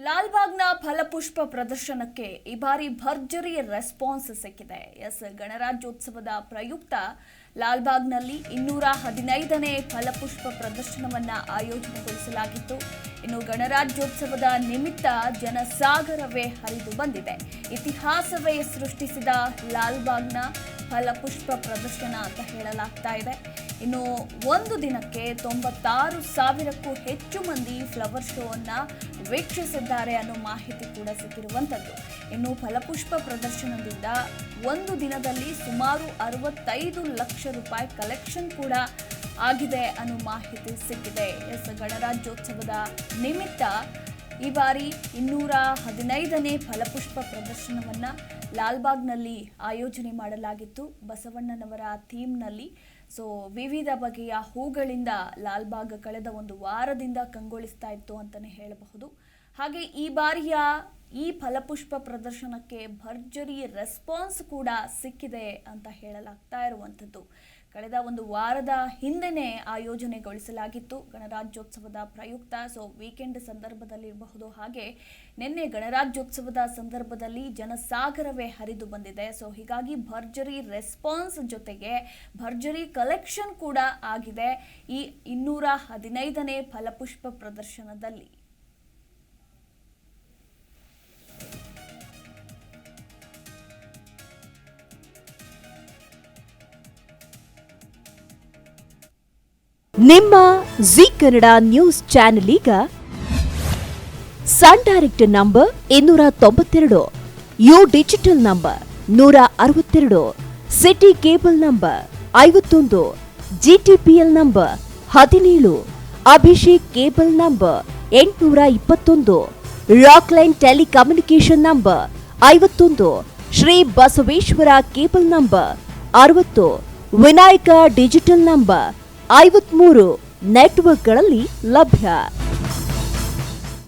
ಲಾಲ್ಬಾಗ್ನ ಫಲಪುಷ್ಪ ಪ್ರದರ್ಶನಕ್ಕೆ ಈ ಬಾರಿ ಭರ್ಜರಿ ರೆಸ್ಪಾನ್ಸ್ ಸಿಕ್ಕಿದೆ. ಗಣರಾಜ್ಯೋತ್ಸವದ ಪ್ರಯುಕ್ತ ಲಾಲ್ಬಾಗ್ನಲ್ಲಿ 215ನೇ ಫಲಪುಷ್ಪ ಪ್ರದರ್ಶನವನ್ನ ಆಯೋಜನೆಗೊಳಿಸಲಾಗಿತ್ತು. ಇನ್ನು ಗಣರಾಜ್ಯೋತ್ಸವದ ನಿಮಿತ್ತ ಜನಸಾಗರವೇ ಹರಿದು ಬಂದಿದೆ. ಇತಿಹಾಸವೇ ಸೃಷ್ಟಿಸಿದ ಲಾಲ್ಬಾಗ್ನ ಫಲಪುಷ್ಪ ಪ್ರದರ್ಶನ ಅಂತ ಹೇಳಲಾಗ್ತಾ ಇದೆ. ಇನ್ನು ಒಂದು ದಿನಕ್ಕೆ 96,000ಕ್ಕೂ ಹೆಚ್ಚು ಮಂದಿ ಫ್ಲವರ್ ಶೋ ಅನ್ನ ವೀಕ್ಷಿಸಿದ್ದಾರೆ ಅನ್ನೋ ಮಾಹಿತಿ ಕೂಡ ಸಿಕ್ಕಿರುವಂಥದ್ದು. ಇನ್ನು ಫಲಪುಷ್ಪ ಪ್ರದರ್ಶನದಿಂದ ಒಂದು ದಿನದಲ್ಲಿ ಸುಮಾರು 65 ಲಕ್ಷ ರೂಪಾಯಿ ಕಲೆಕ್ಷನ್ ಕೂಡ ಆಗಿದೆ ಅನ್ನೋ ಮಾಹಿತಿ ಸಿಕ್ಕಿದೆ. ಗಣರಾಜ್ಯೋತ್ಸವದ ನಿಮಿತ್ತ ಈ ಬಾರಿ 215ನೇ ಫಲಪುಷ್ಪ ಪ್ರದರ್ಶನವನ್ನ ಲಾಲ್ಬಾಗ್ನಲ್ಲಿ ಆಯೋಜನೆ ಮಾಡಲಾಗಿತ್ತು. ಬಸವಣ್ಣನವರ ಥೀಮ್ನಲ್ಲಿ ವಿವಿಧ ಬಗೆಯ ಹೂಗಳಿಂದ ಲಾಲ್ಬಾಗ್ ಕಳೆದ ಒಂದು ವಾರದಿಂದ ಕಂಗೊಳಿಸ್ತಾ ಇತ್ತು ಅಂತಾನೆ ಹೇಳಬಹುದು. ಹಾಗೆ ಈ ಬಾರಿಯ ಈ ಫಲಪುಷ್ಪ ಪ್ರದರ್ಶನಕ್ಕೆ ಭರ್ಜರಿ ರೆಸ್ಪಾನ್ಸ್ ಕೂಡ ಸಿಕ್ಕಿದೆ ಅಂತ ಹೇಳಲಾಗ್ತಾ ಇರುವಂಥದ್ದು. ಕಳೆದ ಒಂದು ವಾರದ ಹಿಂದೆನೇ ಆಯೋಜನೆಗೊಳಿಸಲಾಗಿತ್ತು ಗಣರಾಜ್ಯೋತ್ಸವದ ಪ್ರಯುಕ್ತ. ವೀಕೆಂಡ್ ಸಂದರ್ಭದಲ್ಲಿರಬಹುದು, ಹಾಗೆ ನಿನ್ನೆ ಗಣರಾಜ್ಯೋತ್ಸವದ ಸಂದರ್ಭದಲ್ಲಿ ಜನಸಾಗರವೇ ಹರಿದು ಬಂದಿದೆ. ಹೀಗಾಗಿ ಭರ್ಜರಿ ರೆಸ್ಪಾನ್ಸ್ ಜೊತೆಗೆ ಭರ್ಜರಿ ಕಲೆಕ್ಷನ್ ಕೂಡ ಆಗಿದೆ ಈ 215ನೇ ಫಲಪುಷ್ಪ ಪ್ರದರ್ಶನದಲ್ಲಿ. ನಿಮ್ಮ ಜಿ ಕನ್ನಡ ನ್ಯೂಸ್ ಚಾನೆಲ್ ಈಗ Sun Direct number 292, U digital number 162, city cable number 51, GTPL number 17, Abhishek cable number 821, Rockline telecommunication number 51, Shri Basaveshwara cable number 60, Vinayaka digital number 53 ನೆಟ್ವರ್ಕ್ಗಳಲ್ಲಿ ಲಭ್ಯ.